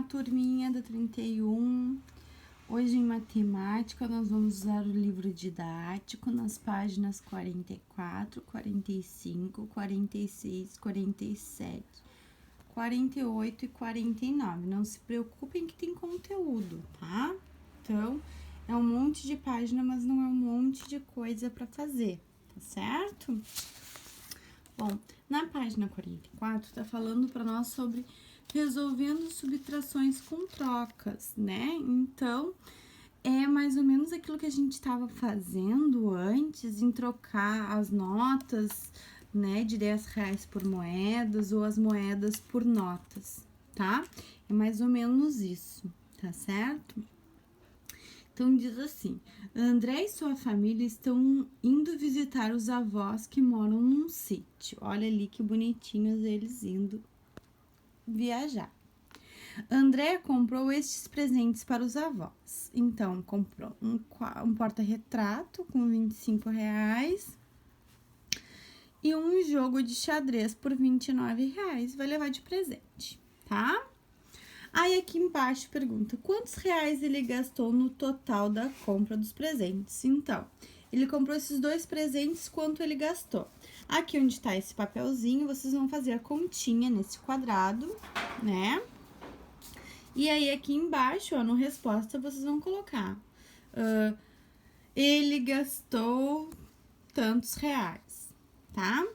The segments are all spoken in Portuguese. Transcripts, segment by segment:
Olá, turminha da 31. Hoje em matemática nós vamos usar o livro didático nas páginas 44, 45, 46, 47, 48 e 49. Não se preocupem que tem conteúdo, tá? Então, é um monte de página, mas não é um monte de coisa para fazer, tá certo? Bom, na página 44 tá falando para nós sobre resolvendo subtrações com trocas, né? Então, é mais ou menos aquilo que a gente estava fazendo antes, em trocar as notas, né, de R$10 por moedas ou as moedas por notas, tá? É mais ou menos isso, tá certo? Então, diz assim, André e sua família estão indo visitar os avós que moram num sítio. Olha ali que bonitinhos eles indo viajar. André comprou estes presentes para os avós. Então, comprou um porta-retrato com R$25 e um jogo de xadrez por R$29. Vai levar de presente, tá? Aí aqui embaixo pergunta, quantos reais ele gastou no total da compra dos presentes? Então, ele comprou esses dois presentes, quanto ele gastou? Aqui onde tá esse papelzinho, vocês vão fazer a continha nesse quadrado, né? E aí aqui embaixo, ó, no resposta, vocês vão colocar, ele gastou tantos reais, tá?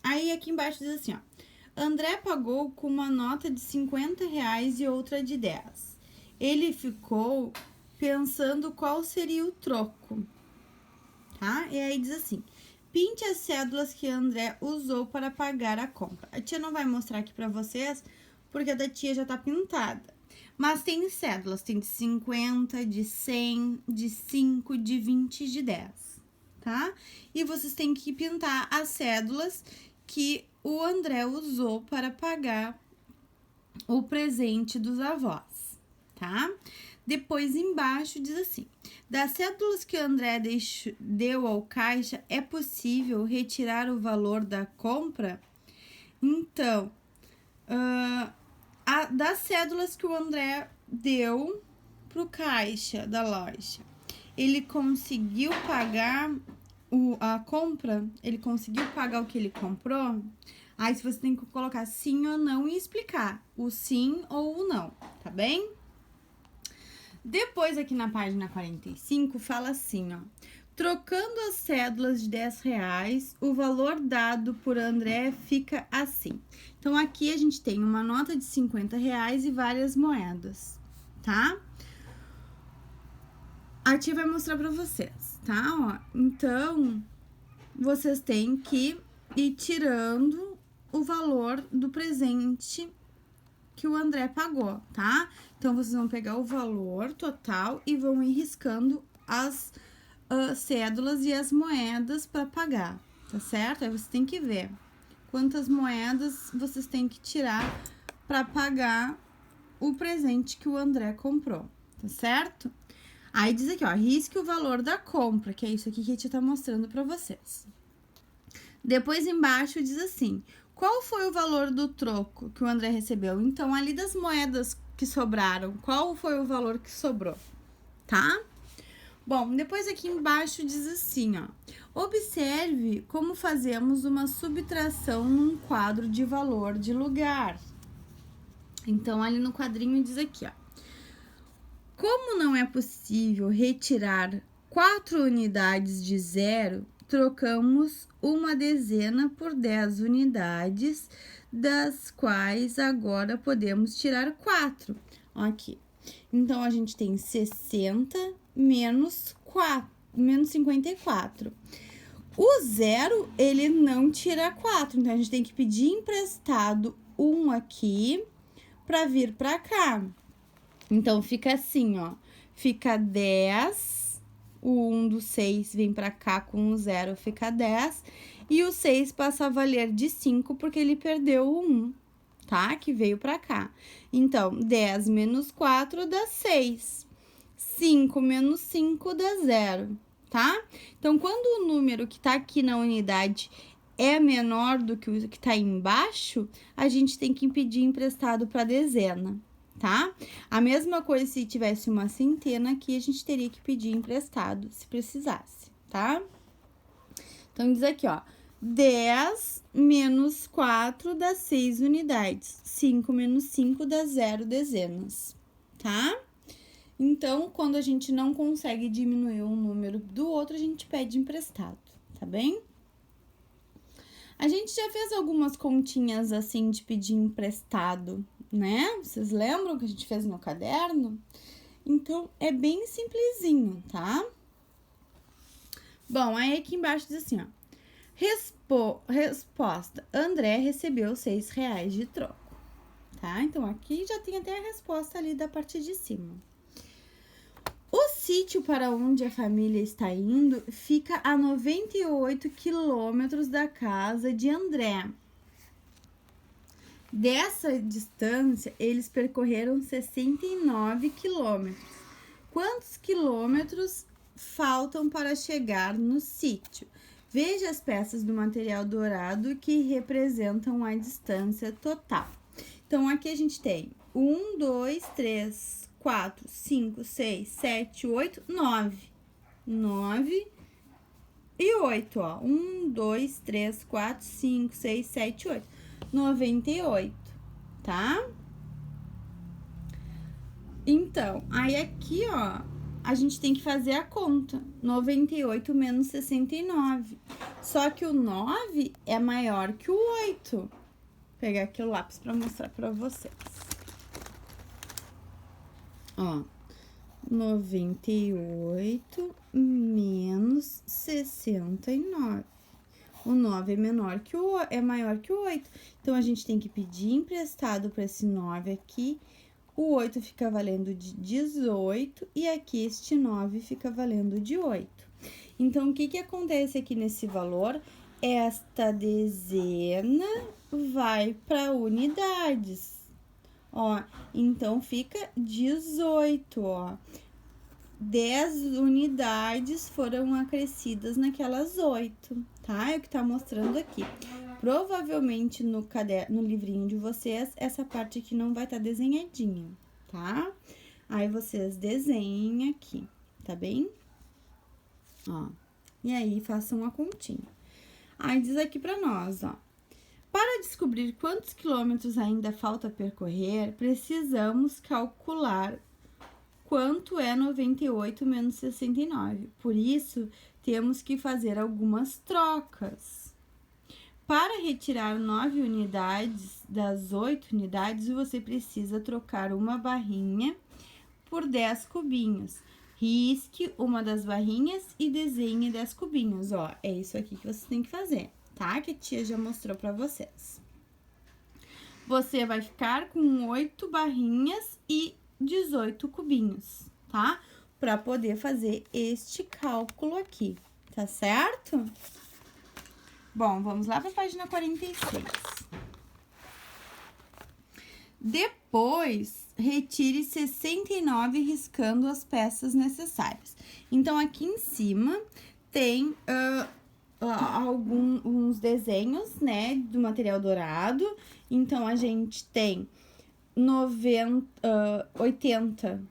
Aí aqui embaixo diz assim, ó, André pagou com uma nota de R$50 e outra de 10. Ele ficou pensando qual seria o troco, tá? E aí diz assim, pinte as cédulas que André usou para pagar a compra. A tia não vai mostrar aqui para vocês, porque a da tia já tá pintada. Mas tem cédulas, tem de 50, de 100, de 5, de 20 e de 10, tá? E vocês têm que pintar as cédulas que o André usou para pagar o presente dos avós, tá? Depois embaixo diz assim, das cédulas que o André deu ao caixa, é possível retirar o valor da compra? Então, das cédulas que o André deu pro caixa da loja, ele conseguiu pagar a compra? Ele conseguiu pagar o que ele comprou? Aí você tem que colocar sim ou não e explicar o sim ou o não, tá bem? Depois aqui na página 45 fala assim, ó. Trocando as cédulas de R$10, o valor dado por André fica assim. Então, aqui a gente tem uma nota de R$50 e várias moedas, tá? A tia vai mostrar pra vocês, tá? Ó, então, vocês têm que ir tirando o valor do presente que o André pagou, tá? Então, vocês vão pegar o valor total e vão ir riscando as cédulas e as moedas para pagar, tá certo? Aí você tem que ver quantas moedas vocês têm que tirar para pagar o presente que o André comprou, tá certo? Aí diz aqui, ó, risque o valor da compra, que é isso aqui que a tia tá mostrando para vocês. Depois embaixo diz assim, qual foi o valor do troco que o André recebeu? Então, ali das moedas que sobraram, qual foi o valor que sobrou, tá? Bom, depois aqui embaixo diz assim, ó, observe como fazemos uma subtração num quadro de valor de lugar. Então, ali no quadrinho diz aqui, ó, como não é possível retirar 4 unidades de zero, trocamos uma dezena por 10 unidades, das quais agora podemos tirar 4. Aqui. Então, a gente tem 60 menos 54. O zero, ele não tira 4. Então, a gente tem que pedir emprestado 1 aqui para vir para cá. Então, fica assim, ó. Fica 10. O 1 do 6 vem para cá com o 0, fica 10. E o 6 passa a valer de 5 porque ele perdeu o 1. Tá? Que veio pra cá. Então, 10 menos 4 dá 6. 5 menos 5 dá 0, tá? Então, quando o número que tá aqui na unidade é menor do que o que tá aí embaixo, a gente tem que pedir emprestado pra dezena, tá? A mesma coisa se tivesse uma centena aqui, a gente teria que pedir emprestado se precisasse, tá? Então, diz aqui, ó, 10 menos 4 dá 6 unidades, 5 menos 5 dá 0 dezenas, tá? Então, quando a gente não consegue diminuir um número do outro, a gente pede emprestado, tá bem? A gente já fez algumas continhas assim de pedir emprestado, né? Vocês lembram que a gente fez no caderno? Então, é bem simplesinho, tá? Bom, aí aqui embaixo diz assim, ó. Resposta. André recebeu R$6 de troco, tá? Então, aqui já tem até a resposta ali da parte de cima. O sítio para onde a família está indo fica a 98 quilômetros da casa de André. Dessa distância, eles percorreram 69 quilômetros. Quantos quilômetros faltam para chegar no sítio? Veja as peças do material dourado que representam a distância total. Então, aqui a gente tem 1, 2, 3, 4, 5, 6, 7, 8, 9. 9 e 8, ó. 1, 2, 3, 4, 5, 6, 7, 8. 98, tá? Então, aí aqui, ó, a gente tem que fazer a conta. 98 menos 69. Só que o 9 é maior que o 8. Vou pegar aqui o lápis para mostrar para vocês. Ó, 98 menos 69. O 9 é maior que o 8. Então, a gente tem que pedir emprestado para esse 9 aqui. O 8 fica valendo de 18 e aqui este 9 fica valendo de 8. Então, o que acontece aqui nesse valor? Esta dezena vai para unidades. Ó, então fica 18, ó. 10 unidades foram acrescidas naquelas 8, tá? É o que tá mostrando aqui. Provavelmente no livrinho de vocês, essa parte aqui não vai estar desenhadinha, tá? Aí vocês desenhem aqui, tá bem? Ó, e aí façam a continha. Aí diz aqui pra nós, ó. Para descobrir quantos quilômetros ainda falta percorrer, precisamos calcular quanto é 98 menos 69. Por isso, temos que fazer algumas trocas. Para retirar 9 unidades das 8 unidades, você precisa trocar uma barrinha por 10 cubinhos. Risque uma das barrinhas e desenhe 10 cubinhos. Ó, é isso aqui que você tem que fazer, tá? Que a tia já mostrou pra vocês. Você vai ficar com 8 barrinhas e 18 cubinhos, tá? Para poder fazer este cálculo aqui, tá certo? Bom, vamos lá para a página 46. Depois, retire 69 riscando as peças necessárias. Então, aqui em cima tem alguns desenhos, né, do material dourado. Então, a gente tem 80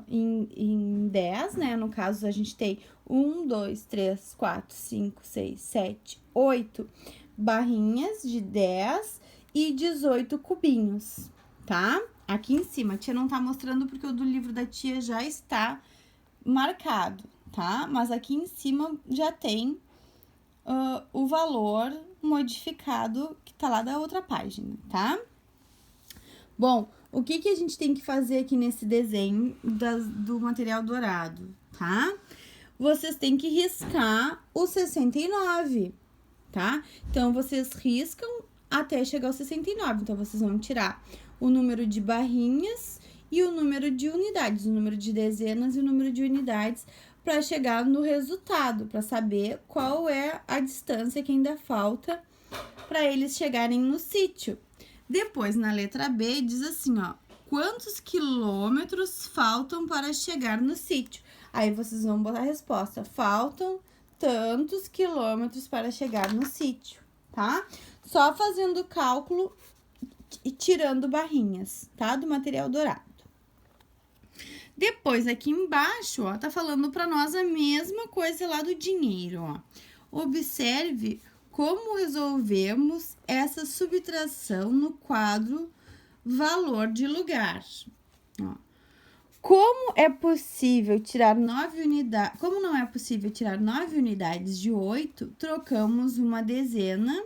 em 10, né? No caso, a gente tem 1, 2, 3, 4, 5, 6, 7, 8 barrinhas de 10 e 18 cubinhos, tá? Aqui em cima, a tia não tá mostrando porque o do livro da tia já está marcado, tá? Mas aqui em cima já tem o valor modificado que tá lá da outra página, tá? Bom, o que a gente tem que fazer aqui nesse desenho do material dourado, tá? Vocês têm que riscar o 69, tá? Então, vocês riscam até chegar ao 69. Então, vocês vão tirar o número de barrinhas e o número de unidades, o número de dezenas e o número de unidades para chegar no resultado, para saber qual é a distância que ainda falta para eles chegarem no sítio. Depois, na letra B, diz assim, ó, quantos quilômetros faltam para chegar no sítio? Aí, vocês vão botar a resposta, faltam tantos quilômetros para chegar no sítio, tá? Só fazendo o cálculo e tirando barrinhas, tá? Do material dourado. Depois, aqui embaixo, ó, tá falando para nós a mesma coisa lá do dinheiro, ó. Observe como resolvemos essa subtração no quadro valor de lugar. Ó. Como é possível tirar 9 unidades? Como não é possível tirar 9 unidades de 8, trocamos uma dezena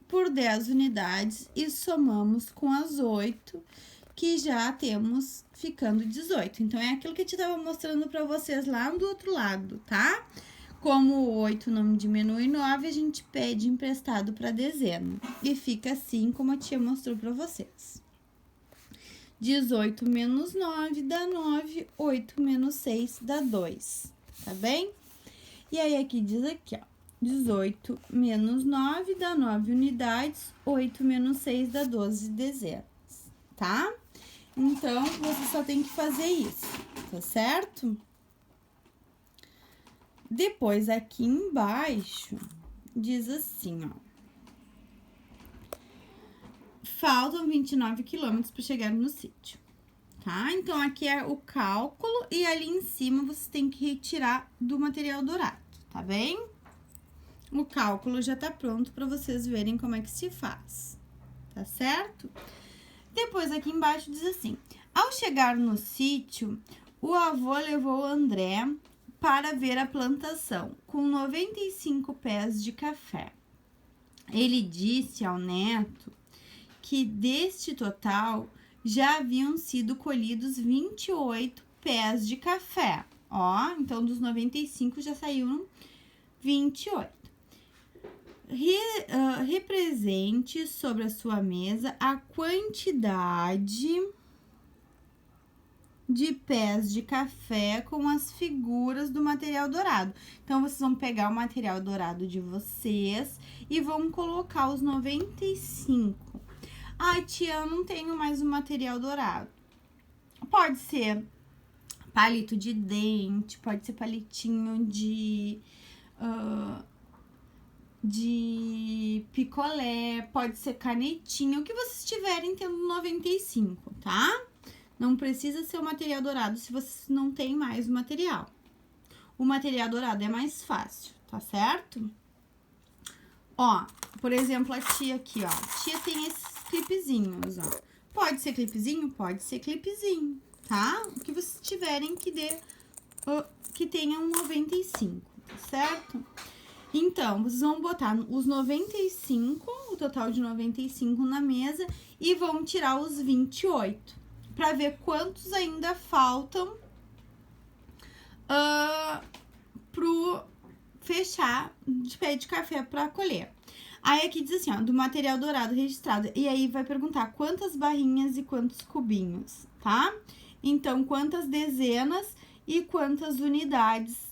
por 10 unidades e somamos com as 8, que já temos ficando 18. Então, é aquilo que eu estava mostrando para vocês lá do outro lado, tá? Como o 8 não diminui 9, a gente pede emprestado para dezena. E fica assim como a tia mostrou para vocês. 18 menos 9 dá 9, 8 menos 6 dá 2, tá bem? E aí, aqui diz aqui, ó, 18 menos 9 dá 9 unidades, 8 menos 6 dá 12 dezenas, tá? Então, você só tem que fazer isso, tá certo? Depois, aqui embaixo, diz assim, ó. Faltam 29 quilômetros para chegar no sítio, tá? Então, aqui é o cálculo e ali em cima você tem que retirar do material dourado, tá bem? O cálculo já tá pronto para vocês verem como é que se faz, tá certo? Depois, aqui embaixo diz assim, ao chegar no sítio, o avô levou o André para ver a plantação, com 95 pés de café. Ele disse ao neto que deste total já haviam sido colhidos 28 pés de café. Ó, então dos 95 já saíram 28. Represente sobre a sua mesa a quantidade de pés de café com as figuras do material dourado. Então, vocês vão pegar o material dourado de vocês e vão colocar os 95. Ai, tia, eu não tenho mais o material dourado. Pode ser palito de dente, pode ser palitinho de picolé, pode ser canetinha, o que vocês tiverem tendo 95, tá? Não precisa ser o material dourado se vocês não tem mais o material. O material dourado é mais fácil, tá certo? Ó, por exemplo, a tia aqui, ó. A tia tem esses clipezinhos, ó. Pode ser clipezinho? Pode ser clipezinho, tá? O que vocês tiverem que dê, que tenha um 95, tá certo? Então, vocês vão botar os 95, o total de 95 na mesa e vão tirar os 28, para ver quantos ainda faltam pro fechar de pé de café para colher. Aí, aqui diz assim, ó, do material dourado registrado. E aí, vai perguntar quantas barrinhas e quantos cubinhos, tá? Então, quantas dezenas e quantas unidades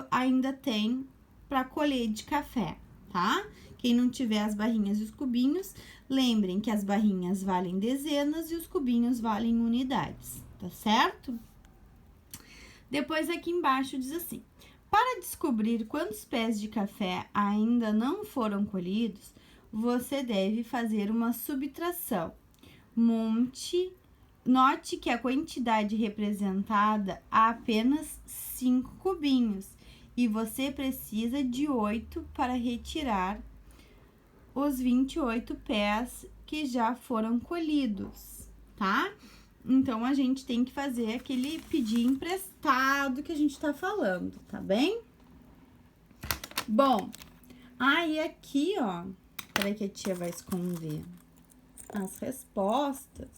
ainda tem para colher de café, tá? Quem não tiver as barrinhas e os cubinhos, lembrem que as barrinhas valem dezenas e os cubinhos valem unidades, tá certo? Depois, aqui embaixo diz assim, para descobrir quantos pés de café ainda não foram colhidos, você deve fazer uma subtração. Note que a quantidade representada há apenas 5 cubinhos e você precisa de 8 para retirar os 28 pés que já foram colhidos, tá? Então, a gente tem que fazer aquele pedir emprestado que a gente tá falando, tá bem? Bom, aí aqui, ó, peraí que a tia vai esconder as respostas.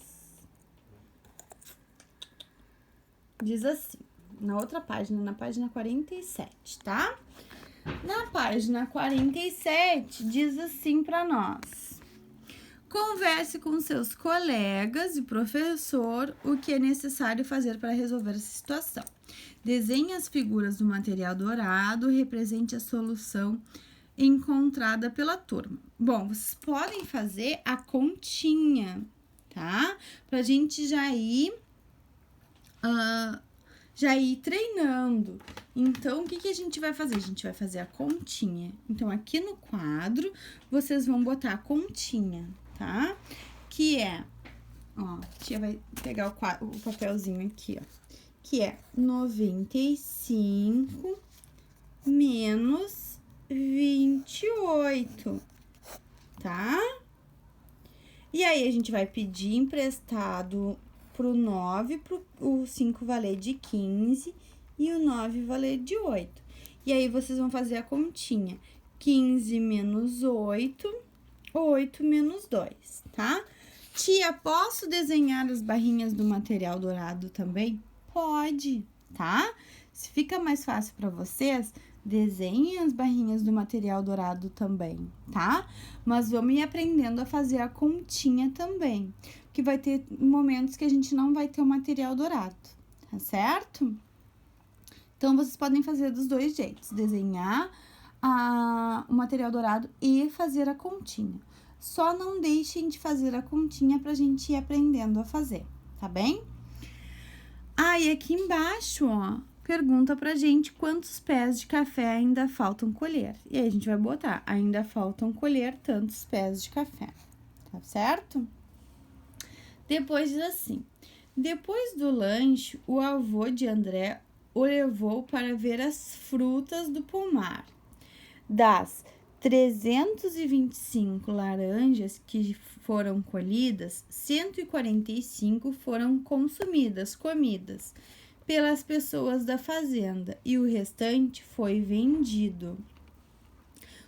Diz assim, na outra página, na página 47, tá? Na página 47, diz assim para nós. Converse com seus colegas e professor o que é necessário fazer para resolver essa situação. Desenhe as figuras do material dourado, represente a solução encontrada pela turma. Bom, vocês podem fazer a continha, tá? Pra gente já ir treinando. Então, o que a gente vai fazer? A gente vai fazer a continha. Então, aqui no quadro, vocês vão botar a continha, tá? que é, ó, a tia vai pegar o papelzinho aqui, ó, que é 95 menos 28, tá? E aí, a gente vai pedir emprestado pro 9, o 5 valer de 15 e o 9 valer de 8. E aí, vocês vão fazer a continha. 15 menos 8, 8 menos 2, tá? Tia, posso desenhar as barrinhas do material dourado também? Pode, tá? Se fica mais fácil para vocês, desenhem as barrinhas do material dourado também, tá? Mas vamos ir aprendendo a fazer a continha também, que vai ter momentos que a gente não vai ter o material dourado, tá certo? Então, vocês podem fazer dos dois jeitos, desenhar o material dourado e fazer a continha. Só não deixem de fazer a continha pra gente ir aprendendo a fazer, tá bem? E aqui embaixo, ó, pergunta pra gente quantos pés de café ainda faltam colher. E aí, a gente vai botar, ainda faltam colher tantos pés de café, tá certo? Depois diz assim, depois do lanche, o avô de André o levou para ver as frutas do pomar. Das 325 laranjas que foram colhidas, 145 foram comidas pelas pessoas da fazenda e o restante foi vendido.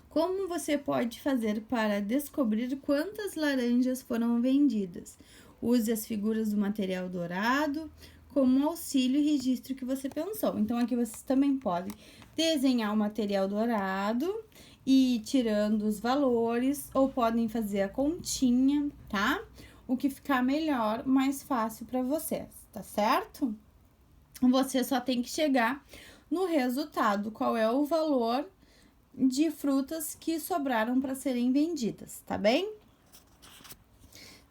Como você pode fazer para descobrir quantas laranjas foram vendidas? Use as figuras do material dourado como auxílio e registro que você pensou. Então, aqui vocês também podem desenhar o material dourado e ir tirando os valores, ou podem fazer a continha, tá? O que ficar melhor, mais fácil para vocês, tá certo? Você só tem que chegar no resultado, qual é o valor de frutas que sobraram para serem vendidas, tá bem?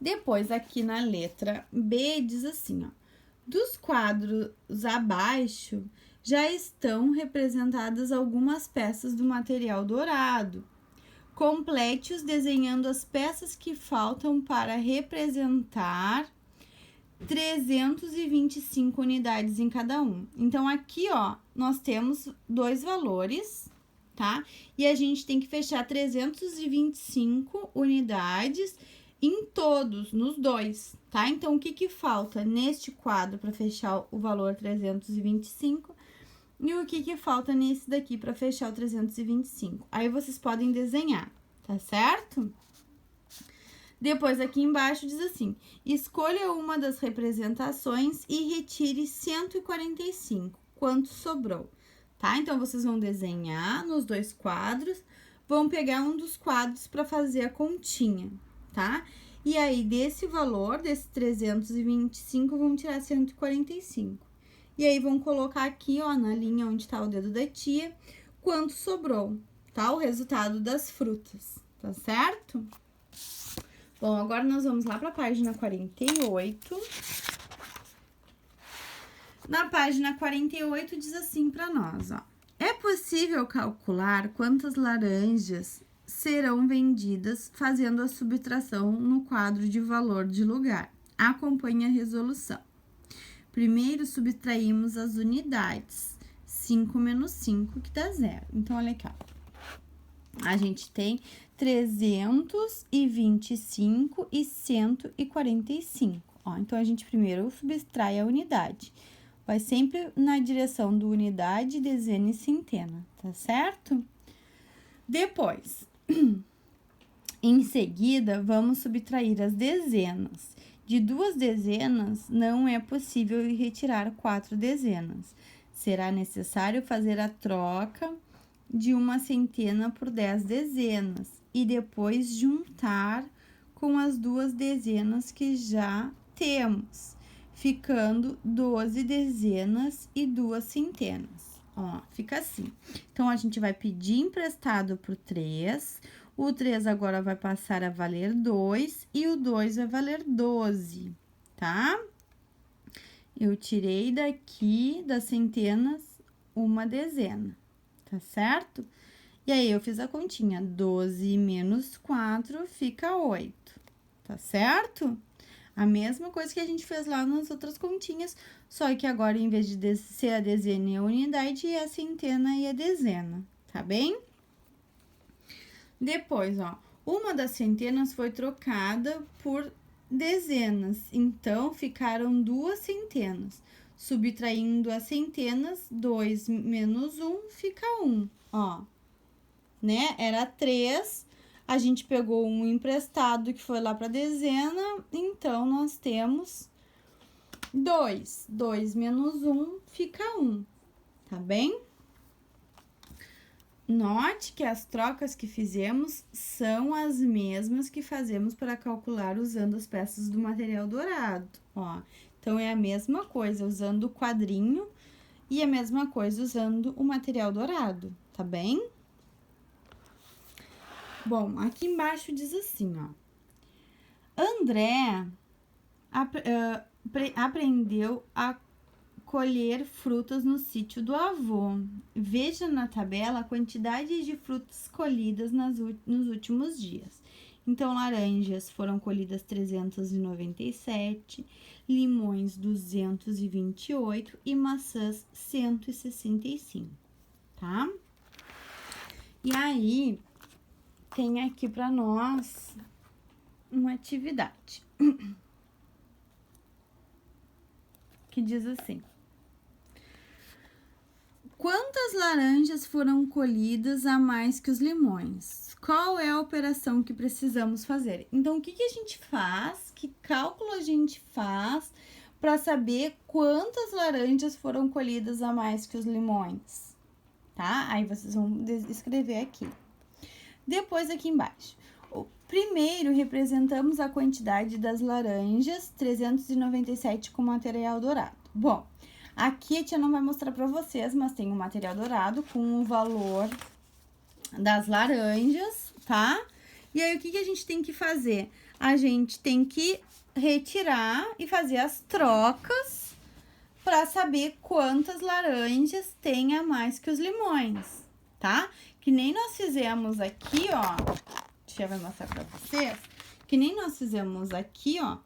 Depois, aqui na letra B, diz assim, ó, dos quadros abaixo já estão representadas algumas peças do material dourado. Complete-os desenhando as peças que faltam para representar 325 unidades em cada um. Então, aqui, ó, nós temos dois valores, tá? E a gente tem que fechar 325 unidades em todos, nos dois, tá? Então, o que falta neste quadro para fechar o valor 325 e o que falta nesse daqui para fechar o 325? Aí, vocês podem desenhar, tá certo? Depois, aqui embaixo, diz assim, escolha uma das representações e retire 145, quanto sobrou, tá? Então, vocês vão desenhar nos dois quadros, vão pegar um dos quadros para fazer a continha, tá? E aí, desse valor, desse 325, vão tirar 145. E aí, vão colocar aqui, ó, na linha onde tá o dedo da tia, quanto sobrou, tá? O resultado das frutas, tá certo? Bom, agora nós vamos lá para a página 48. Na página 48 diz assim para nós, ó. É possível calcular quantas laranjas serão vendidas fazendo a subtração no quadro de valor de lugar. Acompanhe a resolução. Primeiro, subtraímos as unidades. 5 menos 5, que dá 0. Então, olha aqui, ó. A gente tem 325 e 145. Ó, então, a gente primeiro subtrai a unidade. Vai sempre na direção do unidade, dezena e centena, tá certo? Depois, em seguida, vamos subtrair as dezenas. De 2 dezenas, não é possível retirar 4 dezenas. Será necessário fazer a troca de uma centena por 10 dezenas e depois juntar com as 2 dezenas que já temos, ficando 12 dezenas e 2 centenas. Ó, fica assim. Então, a gente vai pedir emprestado por 3, o 3 agora vai passar a valer 2 e o 2 vai valer 12, tá? Eu tirei daqui das centenas uma dezena, tá certo? E aí, eu fiz a continha, 12 menos 4 fica 8. tá certo? A mesma coisa que a gente fez lá nas outras continhas, só que agora, em vez de ser a dezena e a unidade, é a centena e a dezena, tá bem? Depois, ó, uma das centenas foi trocada por dezenas, então ficaram 2 centenas. Subtraindo as centenas, 2 menos 1 fica 1, ó, né? Era 3, a gente pegou um emprestado que foi lá para dezena, então nós temos 2. 2 menos 1 fica 1, tá bem? Note que as trocas que fizemos são as mesmas que fazemos para calcular usando as peças do material dourado, ó. Então, é a mesma coisa usando o quadrinho e a mesma coisa usando o material dourado, tá bem? Bom, aqui embaixo diz assim, ó. André aprendeu a colher frutas no sítio do avô. Veja na tabela a quantidade de frutas colhidas nos últimos dias. Então, laranjas foram colhidas 397, limões 228 e maçãs 165, tá? E aí, tem aqui para nós uma atividade que diz assim: quantas laranjas foram colhidas a mais que os limões? Qual é a operação que precisamos fazer? Então, o que a gente faz? Que cálculo a gente faz para saber quantas laranjas foram colhidas a mais que os limões? Tá? Aí vocês vão escrever aqui. Depois, aqui embaixo. Primeiro, representamos a quantidade das laranjas, 397 com material dourado. Bom, aqui a tia não vai mostrar para vocês, mas tem o material dourado com o valor das laranjas, tá? E aí, o que a gente tem que fazer? A gente tem que retirar e fazer as trocas para saber quantas laranjas tem a mais que os limões, tá? Que nem nós fizemos aqui, ó. Deixa eu mostrar para vocês. Que nem nós fizemos aqui, ó.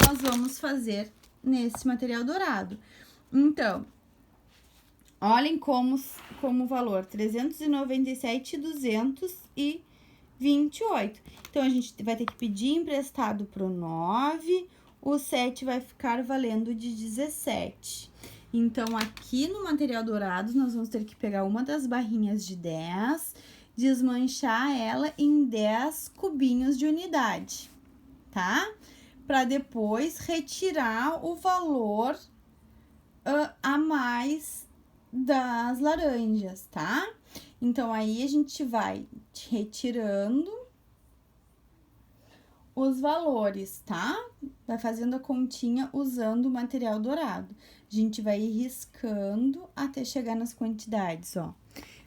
Nós vamos fazer nesse material dourado. Então, olhem como o valor 397 e 228. Então, a gente vai ter que pedir emprestado pro 9, o 7 vai ficar valendo de 17. Então, aqui no material dourado, nós vamos ter que pegar uma das barrinhas de 10, desmanchar ela em 10 cubinhos de unidade, tá? Para depois retirar o valor a mais das laranjas, tá? Então, aí a gente vai retirando os valores, tá? Vai fazendo a continha usando o material dourado. A gente vai ir riscando até chegar nas quantidades, ó.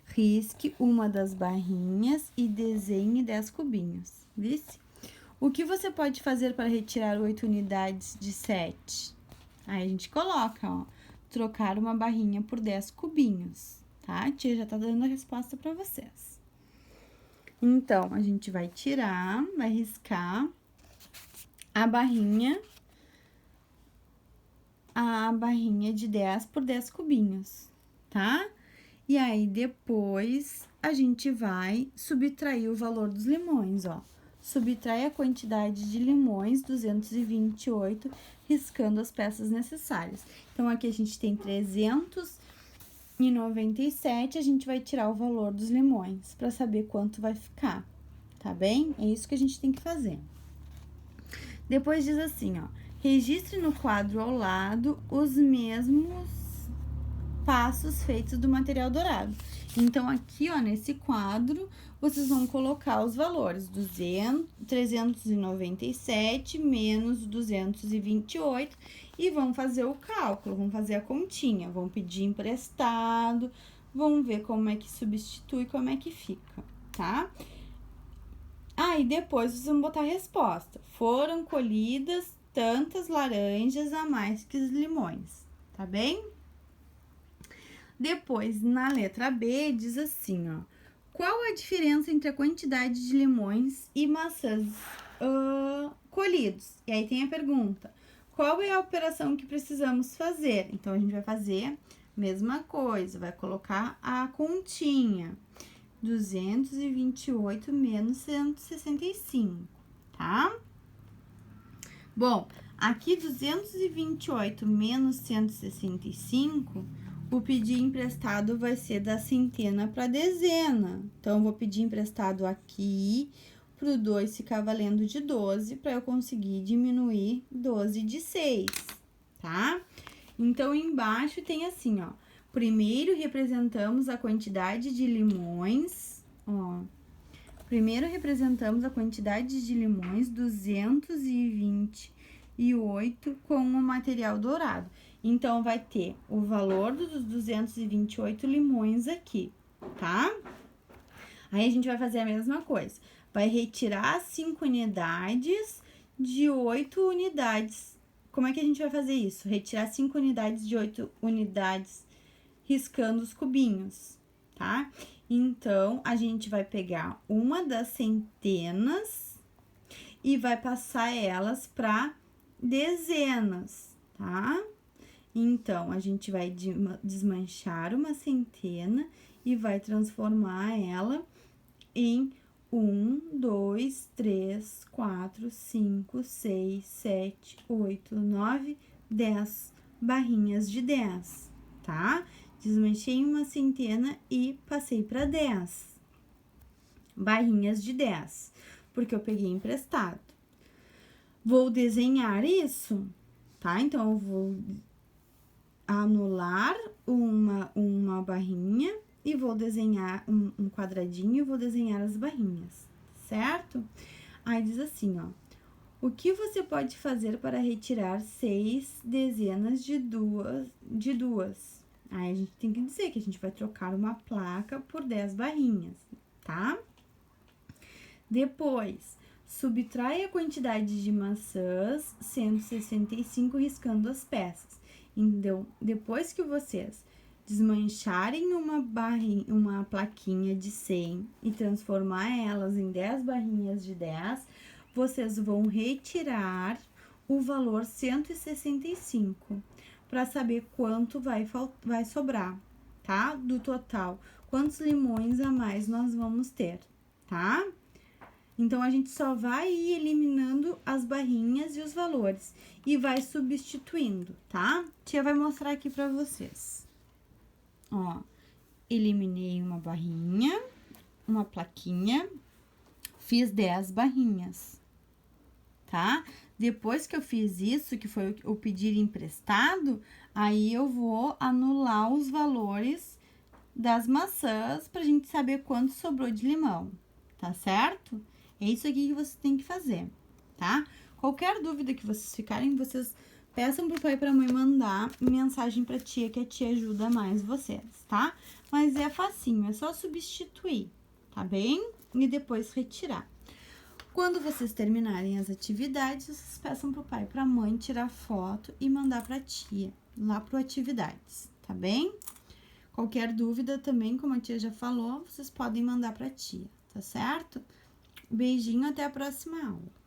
Risque uma das barrinhas e desenhe 10 cubinhos, viu? O que você pode fazer para retirar 8 unidades de 7? Aí a gente coloca, ó, trocar uma barrinha por 10 cubinhos, tá? A tia já tá dando a resposta para vocês. Então, a gente vai tirar, vai riscar a barrinha de 10 por 10 cubinhos, tá? E aí, depois, a gente vai subtrair o valor dos limões, ó. Subtrai a quantidade de limões, 228, riscando as peças necessárias. Então, aqui a gente tem 397, a gente vai tirar o valor dos limões para saber quanto vai ficar, tá bem? É isso que a gente tem que fazer. Depois diz assim, ó, registre no quadro ao lado os mesmos passos feitos do material dourado. Então, aqui, ó, nesse quadro, vocês vão colocar os valores 397 menos 228 e vão fazer o cálculo, vão fazer a continha, vão pedir emprestado, vão ver como é que substitui, como é que fica, tá? Aí, depois, vocês vão botar a resposta. Foram colhidas tantas laranjas a mais que os limões, tá bem? Depois, na letra B, diz assim, ó. Qual a diferença entre a quantidade de limões e maçãs colhidos. E aí tem a pergunta, qual é a operação que precisamos fazer? Então, a gente vai fazer a mesma coisa, vai colocar a continha, 228 menos 165, tá? Bom, aqui 228 menos 165, o pedir emprestado vai ser da centena para dezena. Então, eu vou pedir emprestado aqui pro 2 ficar valendo de 12, para eu conseguir diminuir 12 de 6, tá? Então, embaixo tem assim, ó. Primeiro, representamos a quantidade de limões, ó. Primeiro, representamos a quantidade de limões, 228, com o material dourado. Então, vai ter o valor dos 228 limões aqui, tá? Aí, a gente vai fazer a mesma coisa. Vai retirar 5 unidades de 8 unidades. Como é que a gente vai fazer isso? Retirar 5 unidades de 8 unidades, riscando os cubinhos, tá? Então, a gente vai pegar uma das centenas e vai passar elas para dezenas, tá? Então, a gente vai desmanchar uma centena e vai transformar ela em 1, 2, 3, 4, 5, 6, 7, 8, 9, 10 barrinhas de 10, tá? Desmanchei uma centena e passei para 10 barrinhas de 10, porque eu peguei emprestado. Vou desenhar isso, tá? Então, eu vou anular uma barrinha e vou desenhar um quadradinho e vou desenhar as barrinhas, certo? Aí, diz assim, ó. O que você pode fazer para retirar 6 dezenas de duas? Aí, a gente tem que dizer que a gente vai trocar uma placa por 10 barrinhas, tá? Depois, subtrai a quantidade de maçãs, 165, riscando as peças. Então, depois que vocês desmancharem uma plaquinha de 100 e transformar elas em 10 barrinhas de 10, vocês vão retirar o valor 165 para saber quanto vai sobrar, tá? Do total, quantos limões a mais nós vamos ter, tá? Então, a gente só vai ir eliminando as barrinhas e os valores e vai substituindo, tá? Tia vai mostrar aqui pra vocês. Ó, eliminei uma barrinha, uma plaquinha, fiz 10 barrinhas, tá? Depois que eu fiz isso, que foi o pedir emprestado, aí eu vou anular os valores das maçãs pra gente saber quanto sobrou de limão, tá certo? É isso aqui que você tem que fazer, tá? Qualquer dúvida que vocês ficarem, vocês peçam pro pai e pra mãe mandar mensagem pra tia, que a tia ajuda mais vocês, tá? Mas é facinho, é só substituir, tá bem? E depois retirar. Quando vocês terminarem as atividades, vocês peçam pro pai e pra mãe tirar foto e mandar pra tia, lá pro atividades, tá bem? Qualquer dúvida também, como a tia já falou, vocês podem mandar pra tia, tá certo? Beijinho, até a próxima aula.